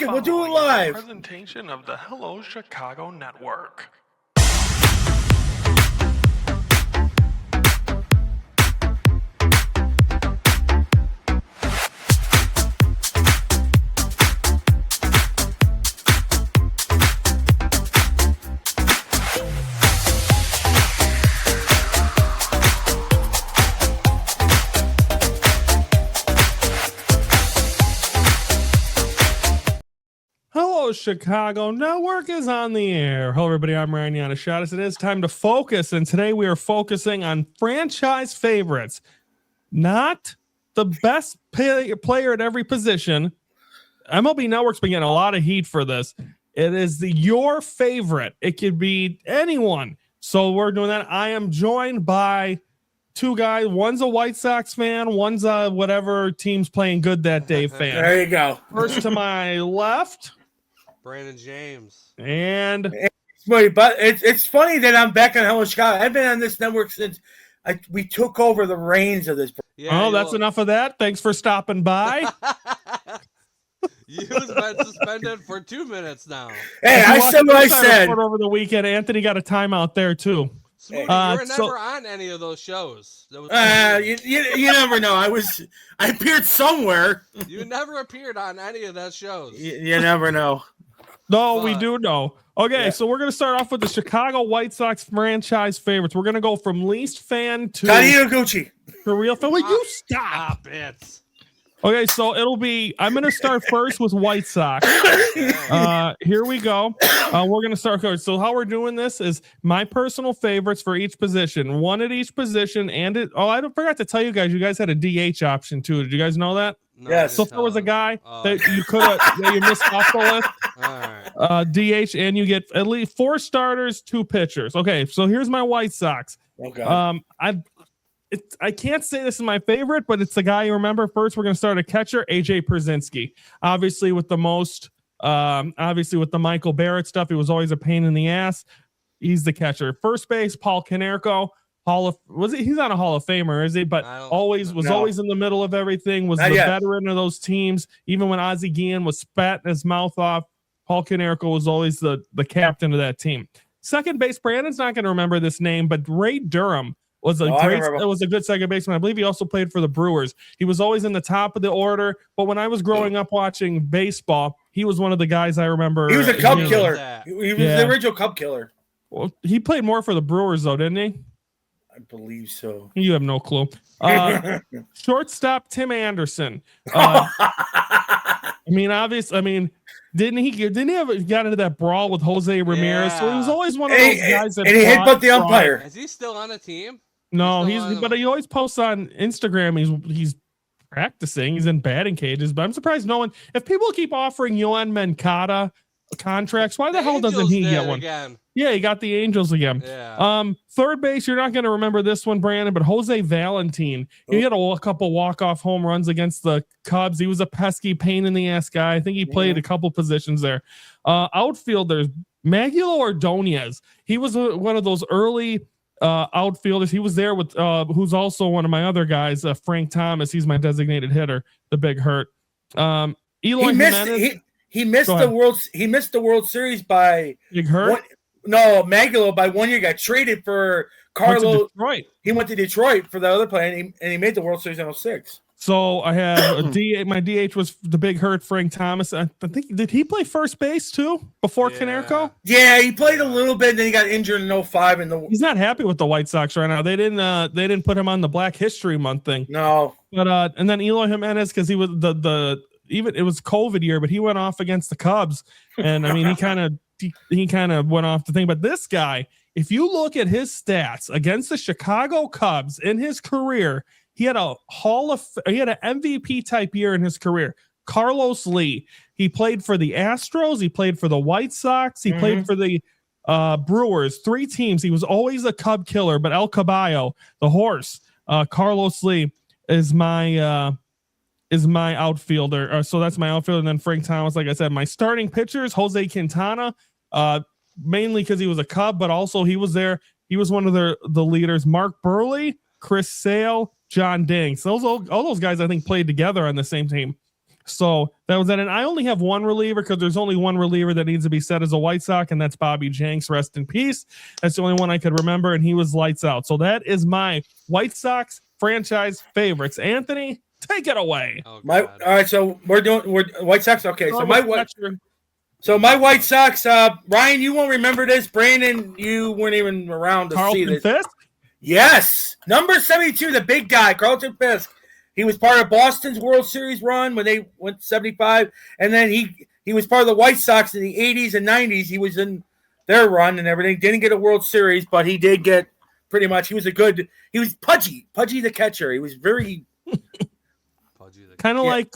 We'll do it live. Presentation of the Hello Chicago Network. Hello, Chicago Network is on the air. Hello, everybody. I'm Ryan Yannishatis. It is time to focus, and today we are focusing on franchise favorites, not the best player at every position. MLB Network's been getting a lot of heat for this. It is your favorite. It could be anyone. So we're doing that. I am joined by two guys. One's a White Sox fan. One's a whatever team's playing good that day fan. There you go. First to my left, Brandon James. and But it's funny that I'm back on Hello Chicago. I've been on this network since we took over the reins of this. Yeah, that's enough of that. Thanks for stopping by. You've been suspended for 2 minutes now. Hey, I said what I said. Over the weekend, Anthony got a timeout there too. Smoothie, you were never on any of those shows. You never know. I appeared somewhere. You never appeared on any of those shows. You never know. No, we do know. Okay, so we're going to start off with the Chicago White Sox franchise favorites. We're going to go from least fan to Gucci. real fan. Will you stop? Stop it. Okay, so I'm going to start first with White Sox. Here we go. We're going to start. So how we're doing this is my personal favorites for each position, one at each position. I forgot to tell you guys had a DH option too. Did you guys know that? No, Yes. So if there was a guy that you could have, you missed off with, All right. DH, and you get at least 4 starters, 2 pitchers. Okay, so here's my White Sox. Okay. I can't say this is my favorite, but it's the guy you remember. First, we're going to start a catcher, AJ Pierzynski. Obviously, with the Michael Barrett stuff, he was always a pain in the ass. He's the catcher. First base, Paul Konerko. He's not a Hall of Famer, is he? But always in the middle of everything. Was the veteran of those teams. Even when Ozzie Guillen was spatting his mouth off, Paul Konerko was always the captain of that team. Second base, Brandon's not going to remember this name, but Ray Durham was a good second baseman. I believe he also played for the Brewers. He was always in the top of the order, but when I was growing up watching baseball, he was one of the guys I remember. He was a Cub killer. He was the original Cub killer. Well, he played more for the Brewers though, didn't he? I believe so. You have no clue. Shortstop Tim Anderson. Didn't he got into that brawl with Jose Ramirez? Yeah. So he was always one of those guys that and he headbutt the umpire. Is he still on a team? No, but he always posts on Instagram. He's practicing. He's in batting cages. But I'm surprised no one. If people keep offering Yohan Moncada contracts, why the hell doesn't he get one? Again. Yeah, he got the Angels again. Yeah. Third base, you're not going to remember this one, Brandon, but Jose Valentin. He had a couple walk-off home runs against the Cubs. He was a pesky pain in the ass guy. I think he played a couple positions there. Outfielders, Maguila Ordonez. He was one of those early outfielders. He was there with who's also one of my other guys, Frank Thomas. He's my designated hitter, the big hurt. Eloy Jimenez. He missed the World Series by Big hurt. Maguila by 1 year. Got traded for Carlos. He went to Detroit for the other player, and he made the World Series in 06. So I have a DH. My DH was the big hurt, Frank Thomas. I think did he play first base too before Konerko? Yeah, he played a little bit, and then he got injured in 05. He's not happy with the White Sox right now. They didn't put him on the Black History Month thing. No, but and then Eloy Jimenez, because he was even it was COVID year, but he went off against the Cubs, and I mean he kind of went off the thing. But this guy, if you look at his stats against the Chicago Cubs in his career, he had an MVP type year in his career. Carlos Lee, he played for the Astros, he played for the White Sox, he played for the Brewers, 3 teams. He was always a Cub killer, but El Caballo, the horse, Carlos Lee is my outfielder. So that's my outfielder. And then Frank Thomas, like I said, my starting pitchers, Jose Quintana, mainly because he was a Cub, but also he was there. He was one of the leaders. Mark Burley, Chris Sale, John Dings. All those guys, I think, played together on the same team. So that was that. And I only have one reliever because there's only one reliever that needs to be said as a White Sox, and that's Bobby Jenks. Rest in peace. That's the only one I could remember, and he was lights out. So that is my White Sox franchise favorites. Anthony, take it away. Oh, All right, so we're White Sox. Okay, so my White Sox. Ryan, you won't remember this. Brandon, you weren't even around to see this. Fisk? Yes, number 72, the big guy, Carlton Fisk. He was part of Boston's World Series run when they went 75, and then he was part of the White Sox in the 80s and 90s. He was in their run and everything. Didn't get a World Series, but he did get pretty much. He was Pudgy the catcher. He was very kind of like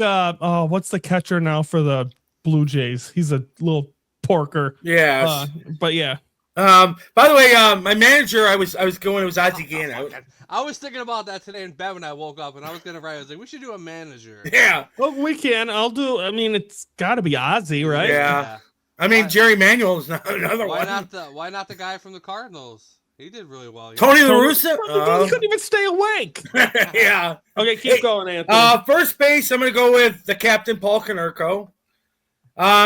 what's the catcher now for the Blue Jays? He's a little porker. Yeah, but yeah. By the way, my manager, I was going. It was Ozzie Gann. I was thinking about that today in bed when I woke up, and I was gonna write. I was like, we should do a manager. Yeah. Well, we can. I'll do. I mean, it's got to be Ozzie, right? Yeah. I mean, Jerry Manuel is another why one. Why not the guy from the Cardinals? He did really well. Tony La Russa? He couldn't even stay awake. Yeah. Okay, keep going, Anthony. First base, I'm going to go with the captain, Paul Konerko.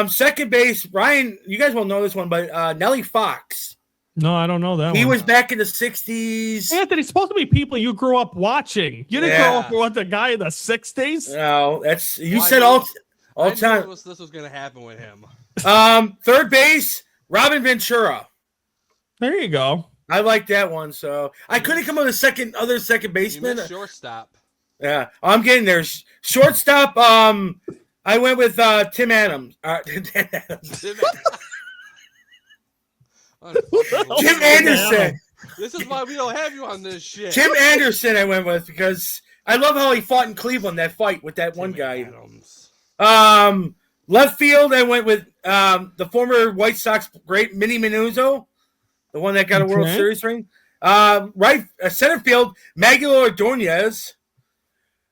Second base, Ryan, you guys won't know this one, but Nellie Fox. No, I don't know that one. He was back in the 60s. Anthony, it's supposed to be people you grew up watching. You didn't grow up with the guy in the 60s? No, that's you said all time. This was going to happen with him. Third base, Robin Ventura. There you go. I like that one. So I couldn't come up with a second baseman. Shortstop. Yeah, I'm getting there. Shortstop. I went with Tim Adams. Tim Anderson. This is why we don't have you on this shit. Tim Anderson I went with because I love how he fought in Cleveland, that fight with that one guy. Adams. Left field I went with the former White Sox great Minnie Manuzzo, the one that got a World Series ring. Right center field, Maguila Ordonez.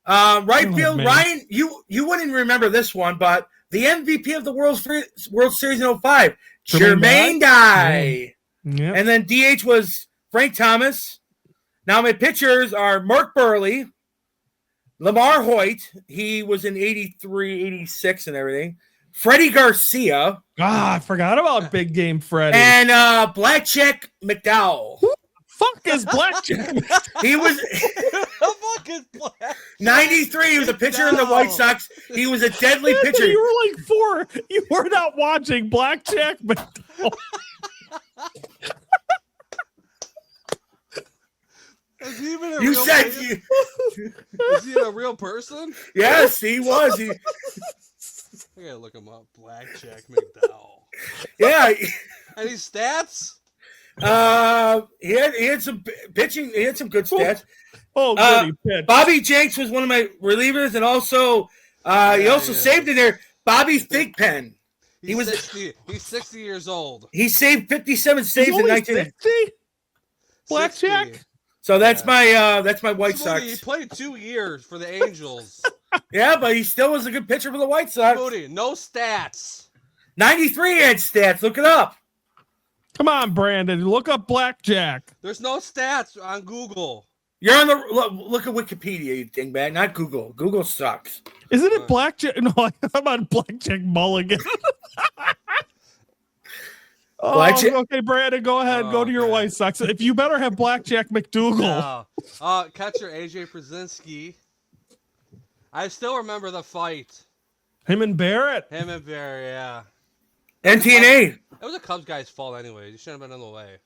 Right field, man. Ryan, you wouldn't remember this one, but the MVP of the World Series in 05, Jermaine Dye. Yep. And then DH was Frank Thomas. Now my pitchers are Mark Burley, Lamar Hoyt. He was in 83, 86 and everything. Freddie Garcia. I forgot about Big Game Freddie. And Blackjack McDowell. Who the fuck is Blackjack? He was 93. He was a pitcher in the White Sox. He was a deadly pitcher. You were like 4. You were not watching Blackjack McDowell. Is he even a you real said player? Is he a real person? Yes, he was. I gotta look him up. Blackjack McDowell. Yeah. Any stats? He had some pitching. He had some good stats. Good pitch. Bobby Jenks was one of my relievers, and also he also saved in there. Bobby Thigpen. He's 60 years old. He saved 57 saves in 1960. Blackjack. 60. So that's my White Sox. He played 2 years for the Angels. Yeah, but he still was a good pitcher for the White Sox. Moody, no stats. 93 had stats. Look it up. Come on, Brandon. Look up Blackjack. There's no stats on Google. You're on the look at Wikipedia, you dingbat, not Google. Google sucks. Isn't it Blackjack? No, I'm on Blackjack Mulligan. Blackjack? Okay, Brandon, go ahead. Go to your White Sox. If you better have Blackjack McDougal. Catcher AJ Przinsky. I still remember the fight. Him and Barrett, yeah. NTNA. It was a Cubs guy's fault anyway. He shouldn't have been in the way.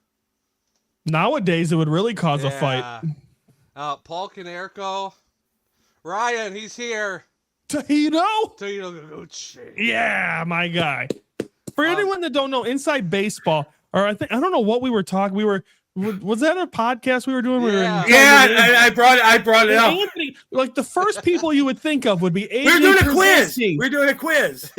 Nowadays, it would really cause a fight. Paul Konerko. Ryan, he's here. Tahito Gucci. Yeah, my guy. For anyone that don't know, Inside Baseball, or I don't know what we were talking. Was that a podcast we were doing? I brought it up. Anthony, like the first people you would think of would be AJ. We're doing a quiz.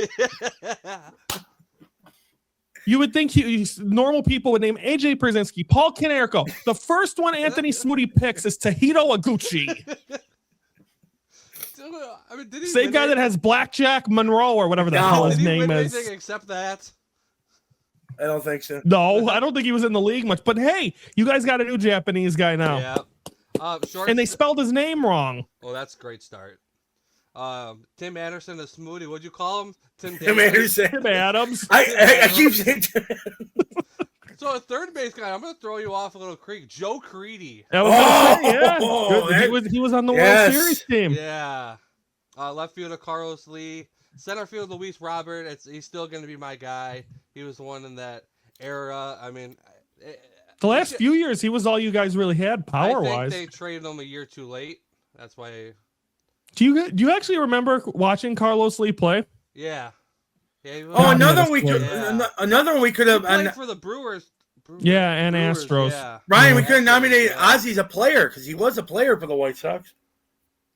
You would think normal people would name AJ Przinsky, Paul Konerko. The first one Anthony Smoody picks is Tahito Iguchi. Same guy that has Blackjack Monroe or whatever the hell his name is. Anything except that? I don't think so. No, I don't think he was in the league much. But hey, you guys got a new Japanese guy now. Yeah. And they spelled his name wrong. Well, that's a great start. Tim Anderson, the smoothie. What'd you call him? Tim Anderson. Tim Adams. I keep saying. So a third base guy, I'm gonna throw you off a little creek. Joe Creedy. I was gonna say, yeah. Oh, Good. He was on the yes. World Series team. Yeah. Left fielder Carlos Lee. Center field Luis Robert. He's still gonna be my guy. He was the one in that era. I mean, The last few years, he was all you guys really had power wise. I think they traded him a year too late. That's why. Do you actually remember watching Carlos Lee play? Yeah. Yeah. Oh, another Yeah, one we could have. He played for the Brewers. Yeah, and Astros. Yeah. Ryan, we could have nominated Ozzy as a player because he was a player for the White Sox.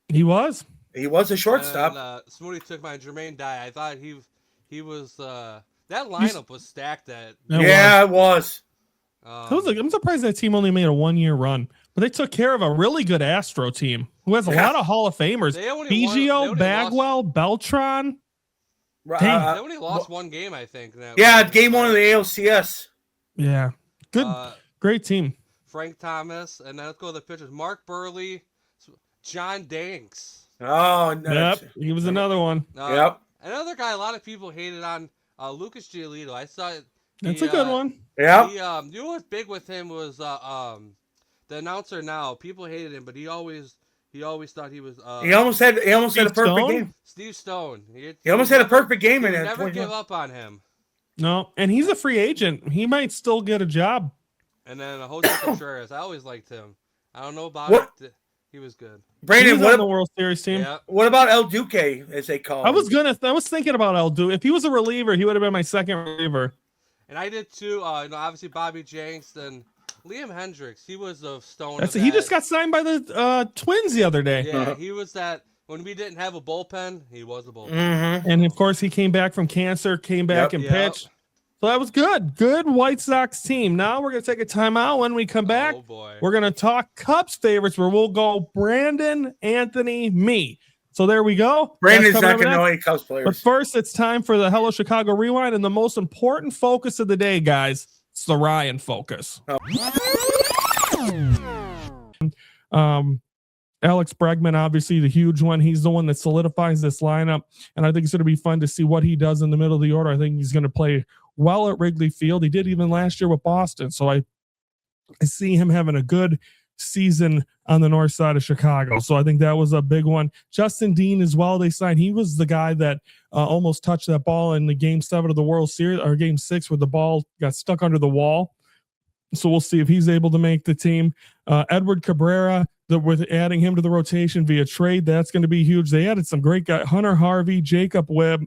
He was. He was a shortstop. And, Smoothie took my Jermaine Dye. I thought he was. That lineup was stacked. It was. I'm surprised that team only made a 1-year run, but they took care of a really good Astro team who has a lot of Hall of Famers. Biggio, Bagwell, Beltran. They only lost one game, I think. Game 1 of the ALCS. Yeah, good, great team. Frank Thomas, and then let's go to the pitchers. Mark Burley, John Danks. Oh, no. Yep, he was another one. Another guy a lot of people hated on, Lucas Giolito. I saw it. That's a good one. Yeah. You know what's big with him was the announcer now. People hated him, but he always thought he was. He almost had a perfect game. Steve Stone. He almost had a perfect game in it. Never give up on him. No, and he's a free agent. He might still get a job. And then Jose Contreras. I always liked him. I don't know about it. He was good. Brandon, what on the World Series team? Yeah. What about El Duque, as they call him? I was thinking about El Duque. If he was a reliever, he would have been my second reliever. And I did too. Obviously Bobby Jenks and Liam Hendricks. He was the Stone. He just got signed by the Twins the other day. Yeah, he was that. When we didn't have a bullpen, he was a bullpen. Mm-hmm. And of course, he came back from cancer, and pitched. So that was good. Good White Sox team. Now we're going to take a timeout. When we come back, we're going to talk Cubs favorites where we'll go Brandon, Anthony, me. So there we go. Brandon's not going to know any Cubs players. But first, it's time for the Hello Chicago Rewind. And the most important focus of the day, guys, it's the Ryan focus. Alex Bregman, obviously the huge one. He's the one that solidifies this lineup. And I think it's going to be fun to see what he does in the middle of the order. I think he's going to play well at Wrigley Field. He did even last year with Boston. So I see him having a good season on the north side of Chicago. So I think that was a big one. Justin Dean as well. They signed. He was the guy that almost touched that ball in the Game 7 of the World Series, or Game 6, where the ball got stuck under the wall. So we'll see if he's able to make the team. Edward Cabrera, with adding him to the rotation via trade, that's going to be huge. They added some great guys: Hunter Harvey, Jacob Webb.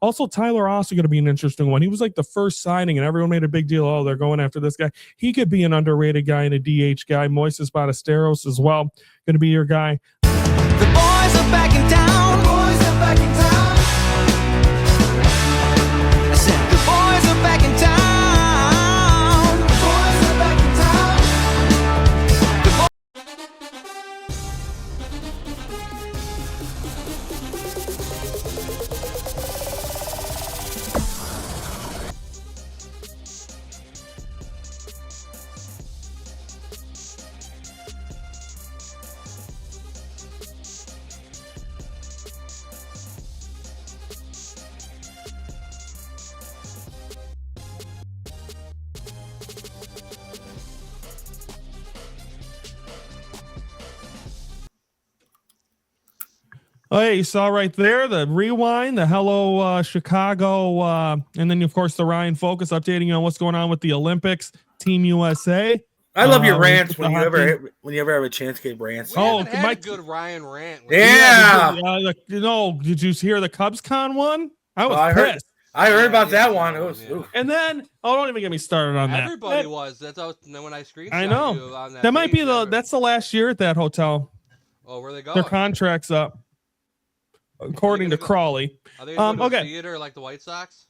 Also, Tyler also going to be an interesting one. He was like the first signing, and everyone made a big deal. Oh, they're going after this guy. He could be an underrated guy and a DH guy. Moises Ballesteros as well, going to be your guy. The boys are back in town. The boys are back in town. I said the boys are back in town. Oh, yeah, you saw right there the rewind, the Hello Chicago, and then, of course, the Ryan Focus updating you on what's going on with the Olympics, Team USA. I love your rants when you ever have a chance to get rants. A good Ryan rant. Yeah. Did you hear the Cubs Con one? I was pissed. I heard about that one. And then, don't even get me started on that. Everybody was. That's when I screenshot I know. you on that. That might be that's the last year at that hotel. Oh, where they go? Their contract's up, according to Crawley. Are they going to the theater like the White Sox?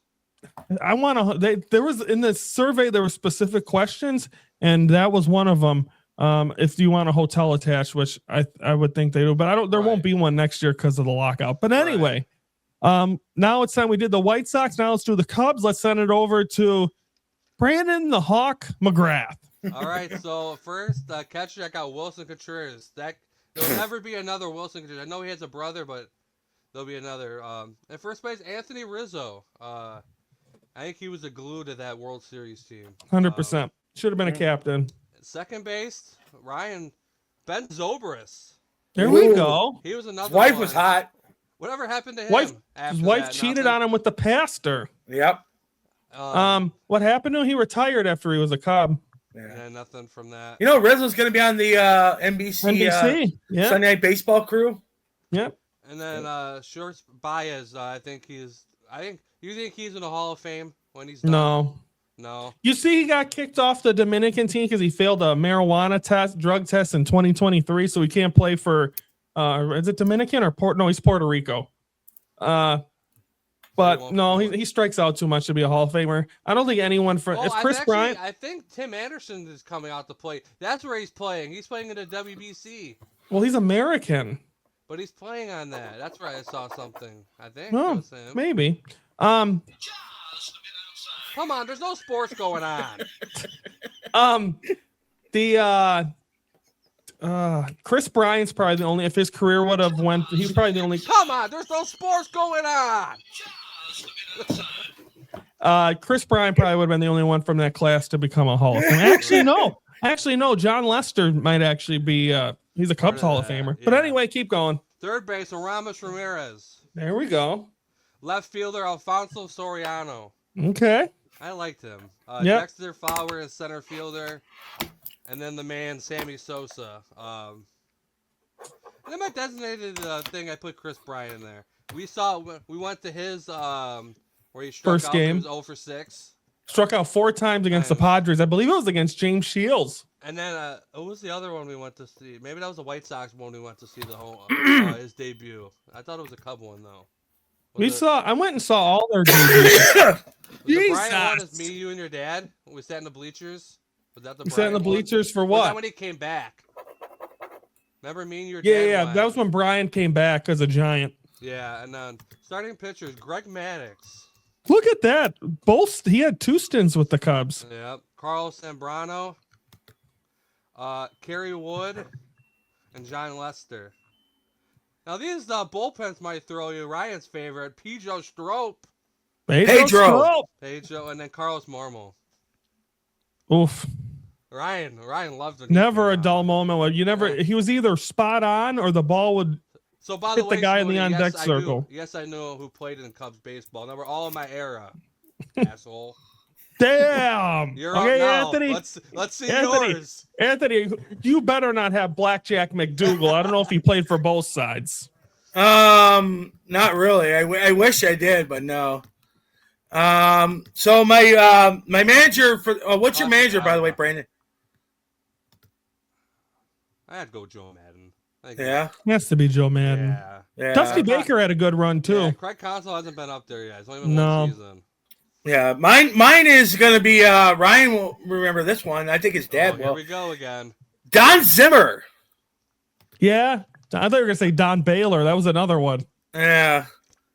I want to. There was in the survey there were specific questions, and that was one of them. If you want a hotel attached, which I would think they do, but there won't be one next year because of the lockout. But anyway, now it's time we did the White Sox. Now let's do the Cubs. Let's send it over to Brandon the Hawk McGrath. All right. So first catcher, I got Wilson Contreras. There'll never be another Wilson Contreras. I know he has a brother, but there'll be another. At first base, Anthony Rizzo. I think he was the glue to that World Series team. 100%. Should have been a captain. Second base, Ben Zobrist. There we Ooh. go. He was another His wife one. was hot. Whatever happened to him? His wife cheated on him with the pastor. Yep. What happened to him? He retired after he was a Cub. Yeah, nothing from that. You know, Rizzo's going to be on the NBC yeah. Sunday Night Baseball crew. Yep. And then Shorts Baez, you think he's in the Hall of Fame when he's done? No. You see, he got kicked off the Dominican team because he failed a marijuana drug test in 2023, so he can't play for. Is it Dominican or No, he's Puerto Rico. But no, he strikes out too much to be a Hall of Famer. I don't think anyone if Chris Bryant. I think Tim Anderson is coming out to play. That's where he's playing. He's playing in the WBC. Well, he's American. But he's playing on that. That's where I saw something. I think. Oh, him. maybe. Come on, there's no sports going on. Chris Bryant's probably the only. If his career would have went, he's probably the only. Come on, there's no sports going on. Chris Bryant probably would have been the only one from that class to become a Hall of Famer. Actually, no. John Lester might actually be. He's a Cubs Hall of Famer. Yeah. But anyway, keep going. Third base, Aramis Ramirez. There we go. Left fielder, Alfonso Soriano. Okay. I liked him. Yep. Dexter Fowler is center fielder. And then the man, Sammy Sosa. And then my designated thing, I put Chris Bryant in there. We went to his where he struck first out. game. He was 0 for 6. Struck out 4 times against the Padres. I believe it was against James Shields. And then what was the other one we went to see? Maybe that was the White Sox one we went to see the whole his debut. I thought it was a Cub one though. I went and saw all their debuts. The Bryant one is me, you, and your dad. We sat in the bleachers. Was that the You sat in the bleachers for Was what? that when he came back? Remember me and your dad? Yeah. went? That was when Brian came back as a Giant. Yeah, and then starting pitchers, Greg Maddox. Look at that. He had 2 stints with the Cubs. Yep. Carlos Zambrano, Kerry Wood, and John Lester. Now these bullpens might throw you. Ryan's favorite, Pedro Strop. Pedro. And then Carlos Marmol. Oof. Ryan loved it. Never a dull moment. He was either spot on or the ball would hit the guy in the on-deck circle. I knew who played in Cubs baseball. They were all in my era, asshole. Damn. You're okay, up now. Anthony. Let's see yours. Anthony, you better not have Blackjack McDougal. I don't know if he played for both sides. Not really. I wish I did, but no. So my manager for what's your manager, by the way, Brandon? I had to go Joe Madden. Yeah, it has to be Joe Madden. Yeah. Dusty Baker had a good run too. Yeah, Craig Counsell hasn't been up there yet. It's only been one season. Yeah, mine is gonna be Ryan will remember this one. I think his dad will. Here we go again. Don Zimmer. Yeah, I thought you were gonna say Don Baylor. That was another one. Yeah.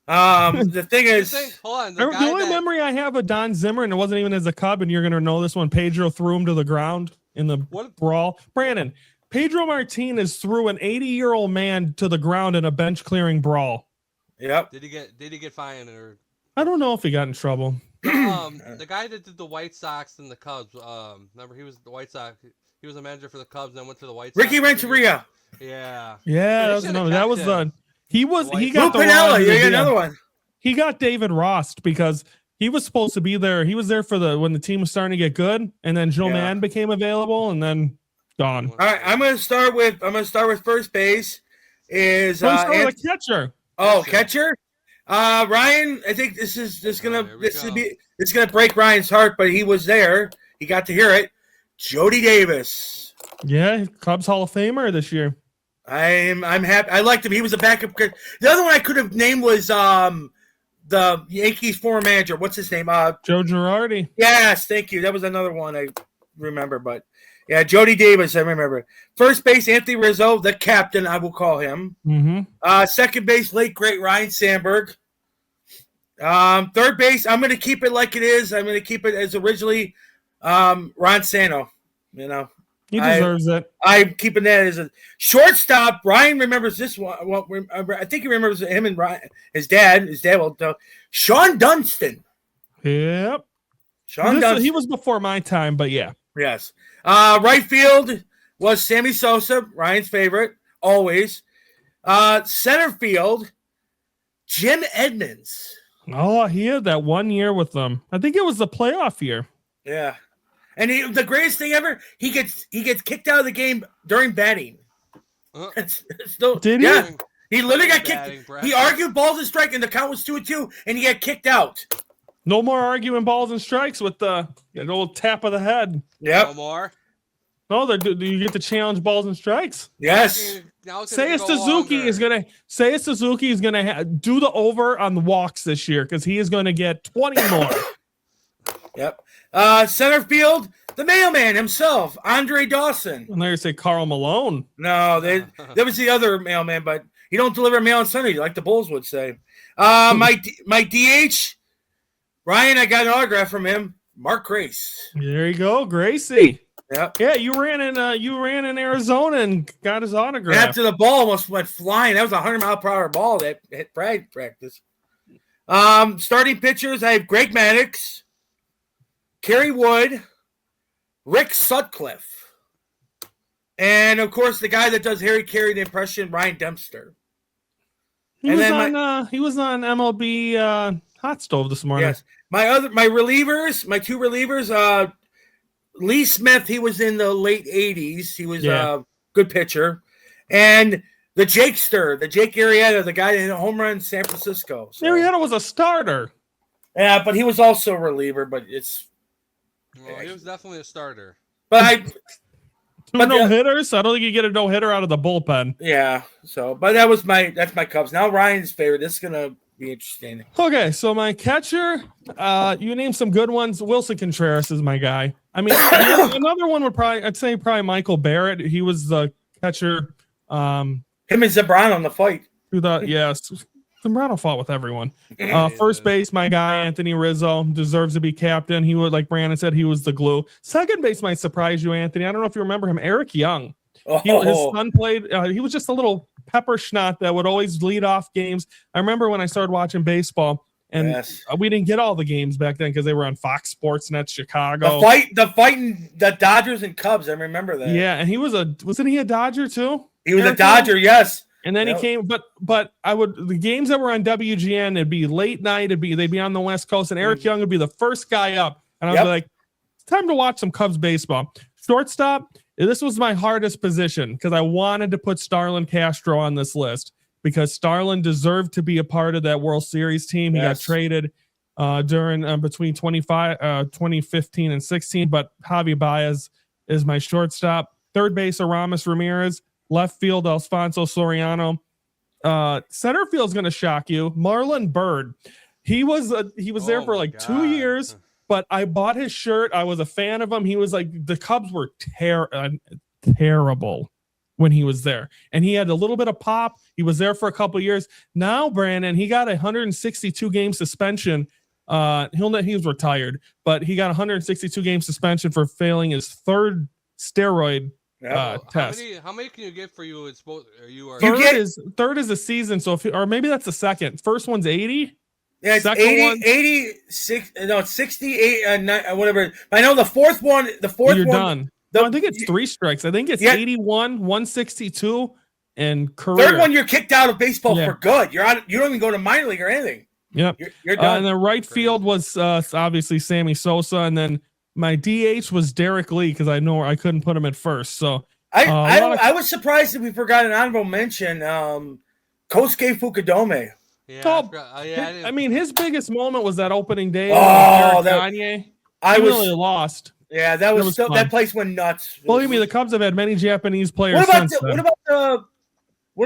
The thing is, the only memory I have of Don Zimmer, and it wasn't even as a Cub, and you're gonna know this one. Pedro threw him to the ground in the brawl. Brandon, Pedro Martinez threw an 80-year-old man to the ground in a bench clearing brawl. Yep. Did he get fined or? I don't know if he got in trouble. The guy that did the White Sox and the Cubs. Remember he was the White Sox. He was a manager for the Cubs, then went to the White Sox. Ricky Renteria. Yeah. Yeah, that was another. That was the. He got Lou Piniella. You got another one. He got David Rost because he was supposed to be there. He was there for when the team was starting to get good, and then Joe Mann became available, and then gone. All right, I'm gonna start with first base. Is the catcher? Oh, catcher. Ryan, I think this is gonna break Ryan's heart, but he was there. He got to hear it. Jody Davis. Yeah, Cubs Hall of Famer this year. I'm happy. I liked him. He was a backup. The other one I could have named was the Yankees former manager. What's his name? Joe Girardi. Yes, thank you. That was another one I remember. But yeah, Jody Davis, I remember. First base, Anthony Rizzo, the captain, I will call him. Mm-hmm. Second base, late great Ryan Sandberg. Third base, I'm going to keep it like it is. I'm going to keep it as originally Ron Santo. You know. He deserves it. I'm keeping that as a shortstop. Ryan remembers this one. Well, I think he remembers him and Ryan, his dad. His dad will tell. Sean Dunston. Yep. Dunston. He was before my time, but yeah. Yes. Right field was Sammy Sosa, Ryan's favorite, always. Center field, Jim Edmonds. Oh, he had that 1 year with them. I think it was the playoff year. Yeah. And the greatest thing ever, he gets kicked out of the game during batting. Did he? Yeah. He literally got kicked. Brad. He argued balls and strike, and the count was 2-2, and he got kicked out. No more arguing balls and strikes with the old tap of the head. Yep. No more. No, you get to challenge balls and strikes. Yes. Now it's Say gonna go longer. Suzuki is gonna do the over on the walks this year because he is going to get 20 more. Yep. Center field, the mailman himself, Andre Dawson. And there you say Karl Malone. No, there was the other mailman, but you don't deliver mail on Sunday, like the Bulls would say. My DH, Ryan, I got an autograph from him. Mark Grace. There you go, Gracie. Yep. Yeah, you ran in Arizona and got his autograph. After the ball almost went flying. That was a 100-mile-per-hour ball that hit practice. Starting pitchers, I have Greg Maddux, Kerry Wood, Rick Sutcliffe, and of course the guy that does Harry Carey the impression, Ryan Dempster. He was on MLB Hot Stove this morning. Yes. My two relievers, Lee Smith, he was in the late 80s. He was a good pitcher. And the Jake Arrieta, the guy that hit a home run in San Francisco. So. Arrieta was a starter. Yeah, but he was also a reliever, but it's... Well, he was definitely a starter. But no-hitters? I don't think you get a no-hitter out of the bullpen. Yeah, so... But that's my Cubs. Now Ryan's favorite. This is going to be interesting. Okay, so my catcher, you named some good ones. Wilson Contreras is my guy. I mean, another one would I'd say Michael Barrett. He was the catcher. Him and Zambrano on the fight. Yes. Zambrano fought with everyone. First base, my guy, Anthony Rizzo, deserves to be captain. He would, like Brandon said, he was the glue. Second base might surprise you, Anthony. I don't know if you remember him, Eric Young. His son played, he was just a little pepper schnot that would always lead off games. I remember when I started watching baseball, and we didn't get all the games back then because they were on Fox Sports Net Chicago. The fighting the Dodgers and Cubs, I remember that. Yeah, and wasn't he a Dodger too? He was a Dodger, yes. And then he came, but the games that were on WGN, it'd be late night, they'd be on the West Coast, and Eric Young would be the first guy up. And I was like, it's time to watch some Cubs baseball. Shortstop, this was my hardest position because I wanted to put Starlin Castro on this list because Starlin deserved to be a part of that World Series team. He got traded between 2015 and 16, but Javi Baez is my shortstop. Third base, Aramis Ramirez. Left field, Alfonso Soriano. Center field is going to shock you. Marlon Byrd. He was there for like 2 years, but I bought his shirt. I was a fan of him. He was like, the Cubs were terrible when he was there. And he had a little bit of pop. He was there for a couple of years. Now, Brandon, he got a 162-game suspension. He's retired, but he got a 162-game suspension for failing his third steroid test. How many can you get for you? Third is a season. So or maybe that's the second. First one's 80. Yeah, it's 86. No, it's 68. Whatever. I know the fourth one. You're done. I think it's 3 strikes. I think it's 81, 162, and career. Third one, you're kicked out of baseball for good. You're out. You don't even go to minor league or anything. Yep. You're done. And the right field was obviously Sammy Sosa, and then my DH was Derek Lee because I know I couldn't put him at first. So I was surprised that we forgot an honorable mention. Kosuke Fukudome. Yeah, I mean, his biggest moment was that opening day. Kanye. Really lost. Yeah, that place went nuts. Believe me, the Cubs have had many Japanese players. What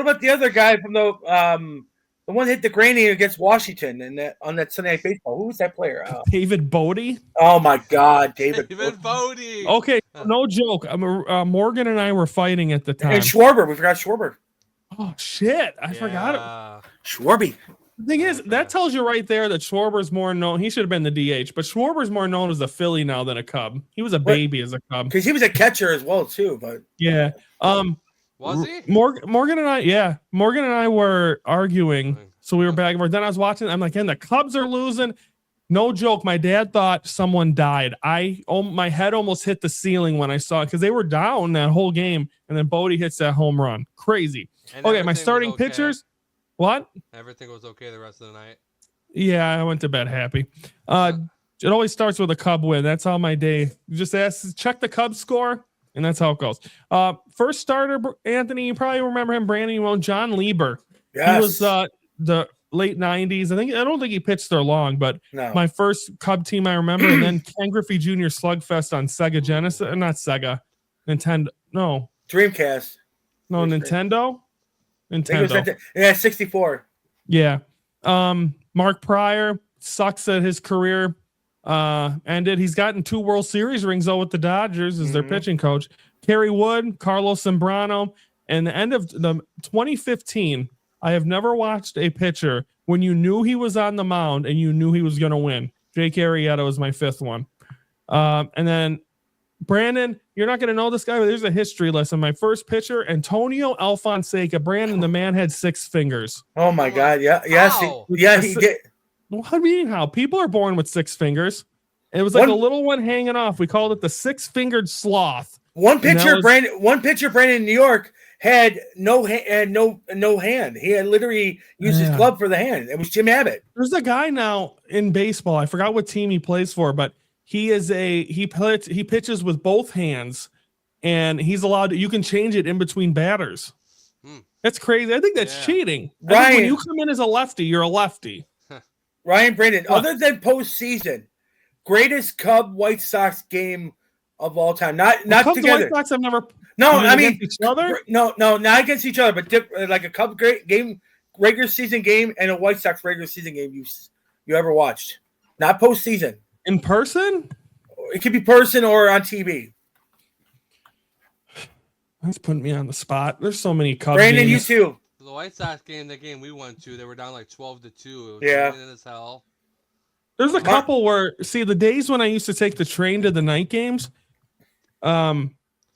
about the other guy from the one that hit the granny against Washington and on that Sunday Night Baseball? Who was that player? David Bodie. Oh my God, David Bodie. Okay, no joke. Morgan and I were fighting at the time. And Schwarber, we forgot Schwarber. Oh shit, I forgot it. Schwarby. The thing is, that tells you right there that Schwarber's more known. He should have been the DH, but Schwarber's more known as a Philly now than a Cub. He was a baby as a Cub. Because he was a catcher as well too. But yeah, Was he? Morgan and I were arguing, so we were back and forth. Then I was watching. I'm like, and the Cubs are losing. No joke. My dad thought someone died. My head almost hit the ceiling when I saw it because they were down that whole game, and then Bodie hits that home run. Crazy. And Okay, my everything starting was okay. pitchers. What? Everything was okay the rest of the night. Yeah, I went to bed happy. It always starts with a Cub win. That's how my day. You just check the Cubs score, and that's how it goes. First starter, Anthony, you probably remember him. Brandon, you own John Lieber. yes. He was the late 90s. I don't think he pitched there long, but no. my first Cub team I remember, and then Ken Griffey Jr. Slugfest on Sega Genesis, not Sega, Nintendo. No, Dreamcast. no, Nintendo. I think it was 64. Yeah. Mark Pryor sucks at his career. Ended. He's gotten 2 World Series rings though with the Dodgers as their pitching coach. Kerry Wood, Carlos Zambrano, and the end of the 2015. I have never watched a pitcher when you knew he was on the mound and you knew he was going to win. Jake Arrieta was my 5th one. And then Brandon, you're not going to know this guy, but there's a history lesson. My first pitcher, Antonio Alfonseca. Brandon, the man had 6 fingers. Oh my God! Yeah, yes, How? he did. What do you mean how? People are born with 6 fingers. It was like a little one hanging off. We called it the 6-fingered sloth. One pitcher, Brandon in New York had no hand. He had literally used his glove for the hand. It was Jim Abbott. There's a guy now in baseball. I forgot what team he plays for, but he pitches with both hands, and he's allowed to. You can change it in between batters. That's crazy. I think that's cheating. I think when you come in as a lefty, you're a lefty. Ryan Brandon, other than postseason, greatest Cub White Sox game of all time. Not Cubs together. White Sox have never. No, I mean each other. No, not against each other, but like a Cub game, regular season game, and a White Sox regular season game you ever watched. Not postseason. In person? It could be person or on TV. That's putting me on the spot. There's so many Cubs Brandon, games. you too. The White Sox game, the game we went to, they were down like 12-2. It was Yeah. raining as hell. There's a couple where, the days when I used to take the train to the night games,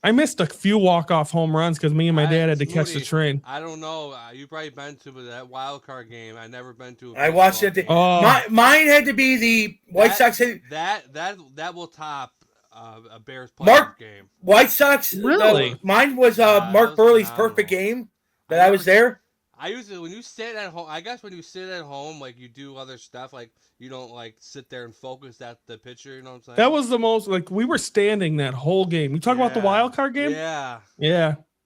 I missed a few walk-off home runs because me and my dad had to catch the train. I don't know. You've probably been to that wild card game. I never been to. I watched it. Mine had to be the White Sox. That will top a Bears playoff game. White Sox. Really? Mine was Mark Burley's perfect game that I was there. I usually, when you sit at home, I guess when you sit at home, like you do other stuff, like you don't like sit there and focus at the pitcher. You know what I'm saying? That was the most, like, we were standing that whole game. You talk about the wild card game? Yeah.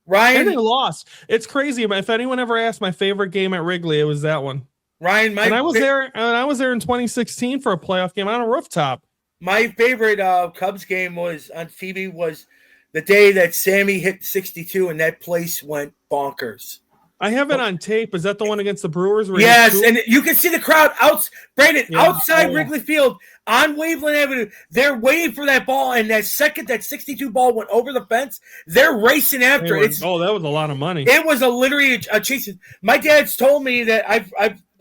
Ryan, and they lost. It's crazy. If anyone ever asked my favorite game at Wrigley, it was that one. Ryan, I was there in 2016 for a playoff game on a rooftop. My favorite Cubs game was on TV was the day that Sammy hit 62 and that place went bonkers. I have it on tape. Is that the one against the Brewers? Yes, and you can see the crowd outside Wrigley Field on Waveland Avenue. They're waiting for that ball, and that 62 ball went over the fence. They're racing after it. That was a lot of money. It was literally a chase. My dad's told me that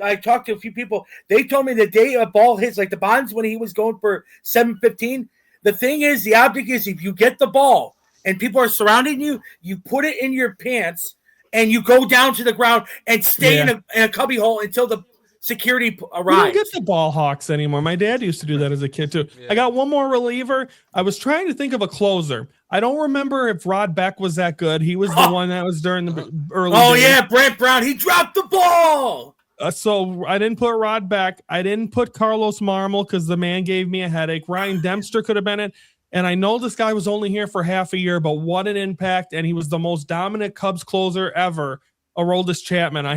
I talked to a few people. They told me the day a ball hits, like the Bonds when he was going for 715. The thing is, the object is if you get the ball and people are surrounding you, you put it in your pants. And you go down to the ground and stay in a cubby hole until the security arrives. We don't get the ball hawks anymore. My dad used to do that as a kid too. Yeah. I got one more reliever. I was trying to think of a closer. I don't remember if Rod Beck was that good. He was the one that was during the early days. Yeah, Brent Brown. He dropped the ball. So I didn't put Rod Beck. I didn't put Carlos Marmol because the man gave me a headache. Ryan Dempster could have been it. And I know this guy was only here for half a year, but what an impact. And he was the most dominant Cubs closer ever, Aroldis Chapman. I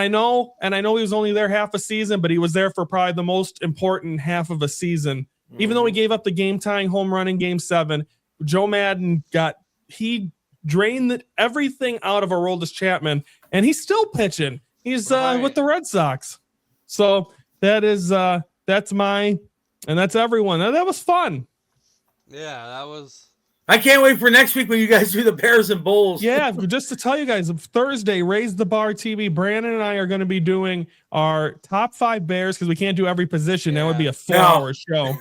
know he was only there half a season, but he was there for probably the most important half of a season. Even though he gave up the game-tying home run in Game 7, Joe Madden he drained everything out of Aroldis Chapman, and he's still pitching. He's with the Red Sox. So that's everyone. That was fun. Yeah, that was. I can't wait for next week when you guys do the Bears and Bulls. Yeah, just to tell you guys, Thursday, Raise the Bar TV, Brandon and I are going to be doing our top 5 Bears because we can't do every position. That would be a 4-hour show.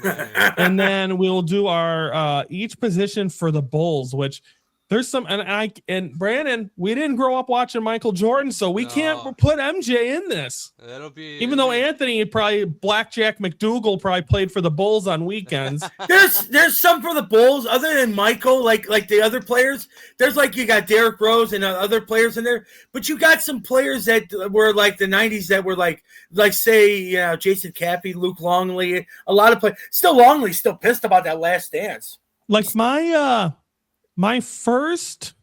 And then we'll do our each position for the Bulls, which there's some, and Brandon, we didn't grow up watching Michael Jordan, so we can't put MJ in this. That'll be even though Anthony probably Blackjack McDougal probably played for the Bulls on weekends. There's some for the Bulls other than Michael, like the other players. There's like you got Derrick Rose and other players in there, but you got some players that were like the '90s that were like say Jason Cappy, Luke Longley, a lot of players. Still Longley still pissed about that last dance. Like my first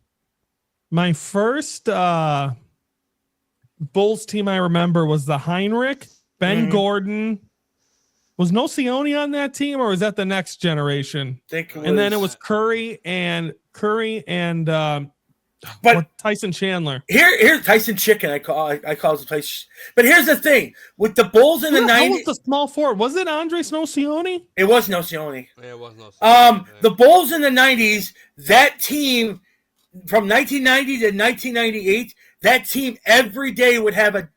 Bulls team I remember was the Heinrich, Ben Gordon. Was Nocioni on that team, or was that the next generation? And then it was Curry and Tyson Chandler. Here's Tyson Chicken. I call it Tyson. But here's the thing with the Bulls in the '90s. How was the small forward? Was it Andres Nocioni? It was Nocioni. Yeah, it was Nocioni. The Bulls in the '90s. That team from 1990 to 1998. That team every day would have a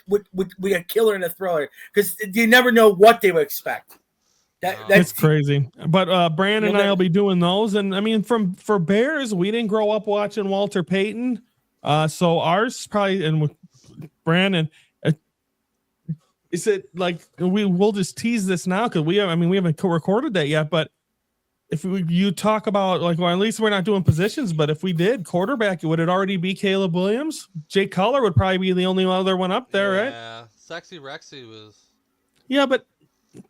killer and a thriller because you never know what they would expect. That's crazy. But Brandon and I will be doing those. And I mean, for Bears, we didn't grow up watching Walter Payton. So ours probably, and with Brandon, is it like we'll just tease this now because we haven't recorded that yet. But if you talk about at least we're not doing positions, but if we did quarterback, would it already be Caleb Williams? Jay Cutler would probably be the only other one up there, right? Yeah, Sexy Rexy was. Yeah, but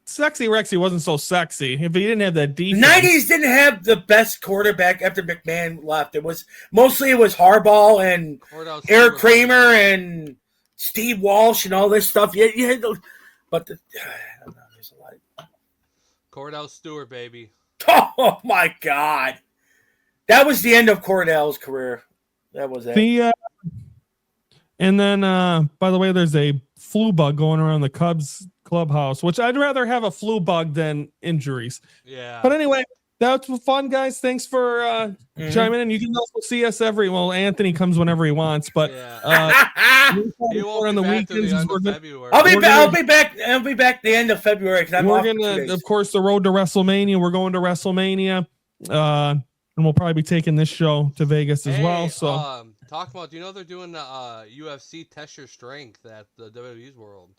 Sexy Rexy wasn't so sexy if he didn't have that defense. 90s didn't have the best quarterback after McMahon left. It was Harbaugh and Eric Kramer and Steve Walsh and all this stuff. You had those, but I don't know. There's a lot of Cordell Stewart, baby. Oh my God, that was the end of Cordell's career. That was it. And then, by the way, there's a flu bug going around the Cubs clubhouse, which I'd rather have a flu bug than injuries. Yeah. But anyway, that was fun, guys. Thanks for chiming in. You can also see us Anthony comes whenever he wants, but he won't on the weekends. I'll be back the end of February because we're gonna, of course, the road to WrestleMania. We're going to WrestleMania, and we'll probably be taking this show to Vegas as well. So, talk about. Do you know they're doing the UFC Test Your Strength at the WWE's World?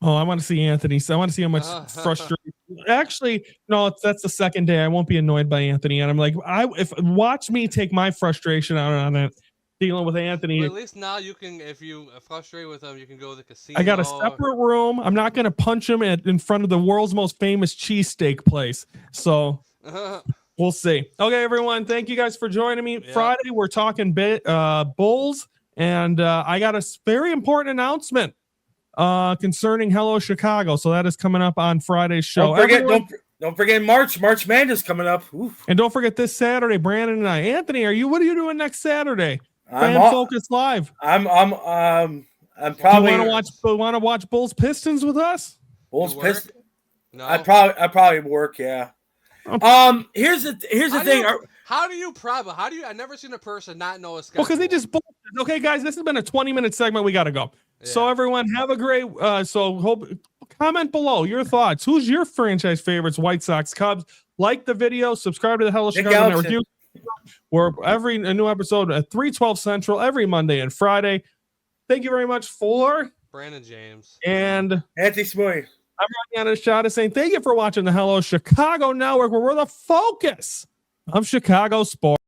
Oh, I want to see Anthony. So I want to see how much frustration. Actually, no, that's the second day. I won't be annoyed by Anthony, and I'm like, watch me take my frustration out on it, dealing with Anthony. Well, at least now you can, if you frustrate with him, you can go to the casino. I got a separate room. I'm not going to punch him in front of the world's most famous cheesesteak place. So we'll see. Okay, everyone. Thank you guys for joining me. Yeah. Friday, we're talking Bulls, and I got a very important announcement concerning Hello Chicago. So that is coming up on Friday's show. Don't forget March Madness coming up. Oof. And don't forget this Saturday, Brandon and I. Anthony, what are you doing next Saturday? Fan Focus Live. I'm probably want to watch Bulls Pistons with us? Bulls Pistons. No. I probably work, yeah. Here's the thing. I've never seen a person not know a schedule. Well, because they just bullshit. Okay, guys, this has been a 20-minute segment. We got to go. Yeah. So everyone, have a great. Comment below your thoughts. Who's your franchise favorites? White Sox, Cubs. Like the video. Subscribe to the Hello Chicago Network. We're a new episode at 3:12 Central every Monday and Friday. Thank you very much for Brandon James and Anthony Smoy. I'm running out of shot of saying thank you for watching the Hello Chicago Network, where we're the focus of Chicago sports.